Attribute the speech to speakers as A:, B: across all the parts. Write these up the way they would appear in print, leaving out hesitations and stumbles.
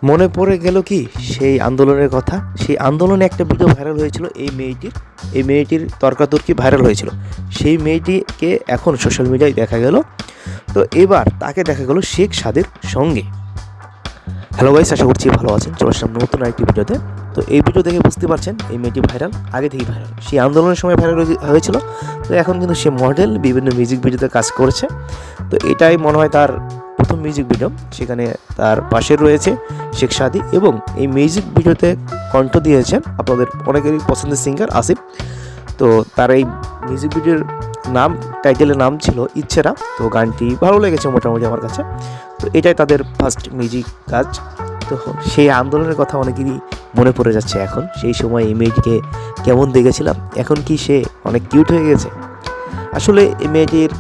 A: মনে পড়ে গেল কি সেই আন্দোলনের কথা। সেই আন্দোলনে একটা ভিডিও ভাইরাল হয়েছিল এই মেয়েটির তর্কাতর্কি ভাইরাল হয়েছিল। সেই মেয়েটিকে এখন সোশ্যাল মিডিয়ায় দেখা গেল। তো এবার তাকে দেখা গেল শেখ সাদির সঙ্গে। হ্যালো গাইস, আশা করছি ভালো আছেন। চলে আসলাম নতুন আরেকটি ভিডিওতে। তো এই ভিডিও দেখে বুঝতে পারছেন এই মেয়েটি ভাইরাল, আগে থেকেই ভাইরাল। সেই আন্দোলনের সময় ভাইরাল হয়েছিল। তো এখন কিন্তু সে মডেল, বিভিন্ন মিউজিক ভিডিওতে কাজ করছে। তো এটাই মনে হয় তার প্রথম মিউজিক ভিডিও। সেখানে তার পাশে রয়েছে শেখ সাদি এবং এই মিউজিক ভিডিওতে কণ্ঠ দিয়েছেন আপনাদের অনেকেরই পছন্দের সিঙ্গার আসিফ। তো তার এই মিউজিক ভিডিওর টাইটেলের নাম ছিল ইচ্ছেরা। তো গানটি ভালো লেগেছে মোটামুটি আমার কাছে। তো এটাই তাদের ফার্স্ট মিউজিক কাজ। তো সেই আন্দোলনের কথা অনেকেরই মনে পড়ে যাচ্ছে এখন। সেই সময় এই মেয়েটিকে কেমন দেখেছিলাম, এখন কি সে অনেক কিউট হয়ে গেছে। আসলে এই মেয়েটির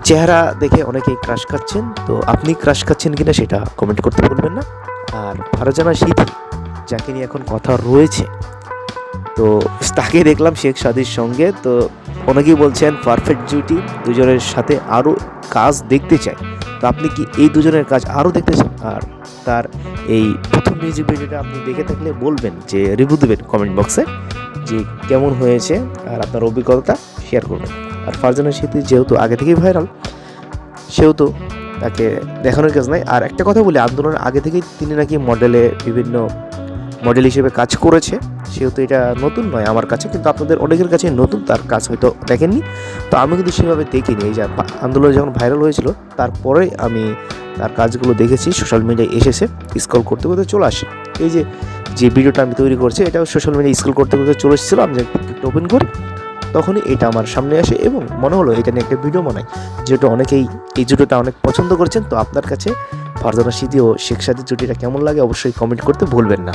A: চেহারা দেখে অনেকেই ক্রাশ খাচ্ছেন। তো আপনি ক্রাশ খাচ্ছেন কিনা সেটা কমেন্ট করতে ভুলবেন না। আর ফারজানা সিথি, যাকে নিয়ে এখন কথা রয়েছে, তো তাকে দেখলাম শেখ সাদির সঙ্গে। তো অনেকেই বলছেন পারফেক্ট জুটি, দুজনের সাথে আরও কাজ দেখতে চাই। তো আপনি কি এই দুজনের কাজ আরও দেখতে চান? আর তার এই প্রথম মিউজিক ভিডিওটা আপনি দেখে থাকলে বলবেন, যে রিভিউ দেবেন কমেন্ট বক্সে যে কেমন হয়েছে, আর আপনার অভিজ্ঞতা শেয়ার করবেন। আর ফারজানা সিথি যেহেতু আগে থেকেই ভাইরাল, সেহেতু তাকে দেখানোর কাজ নাই। আর একটা কথা বলি, আন্দোলনের আগে থেকেই তিনি নাকি বিভিন্ন মডেল হিসেবে কাজ করেছে। সেহেতু এটা নতুন নয় আমার কাছে, কিন্তু আপনাদের অনেকের কাছে নতুন, তার কাজ হয়তো দেখেননি। তো আমি কিন্তু সেভাবে দেখিনি। এই যে আন্দোলন যখন ভাইরাল হয়েছিল তারপরে আমি তার কাজগুলো দেখেছি, সোশ্যাল মিডিয়ায় এসেছে, স্ক্রল করতে করতে চলে আসে। এই যে ভিডিওটা আমি তৈরি করছি, এটাও সোশ্যাল মিডিয়ায় স্ক্রল করতে করতে চলে এসেছিলো। আমি যখন ওপেন করি তখনই এটা আমার সামনে আসে এবং মনে হলো এটা নিয়ে একটা ভিডিও বানাই, যেহেতু অনেকেই এই জুটিটা অনেক পছন্দ করছেন। তো আপনার কাছে ফারজানা সিথি ও শেখ সাদির জুটিটা কেমন লাগে অবশ্যই কমেন্ট করতে ভুলবেন না।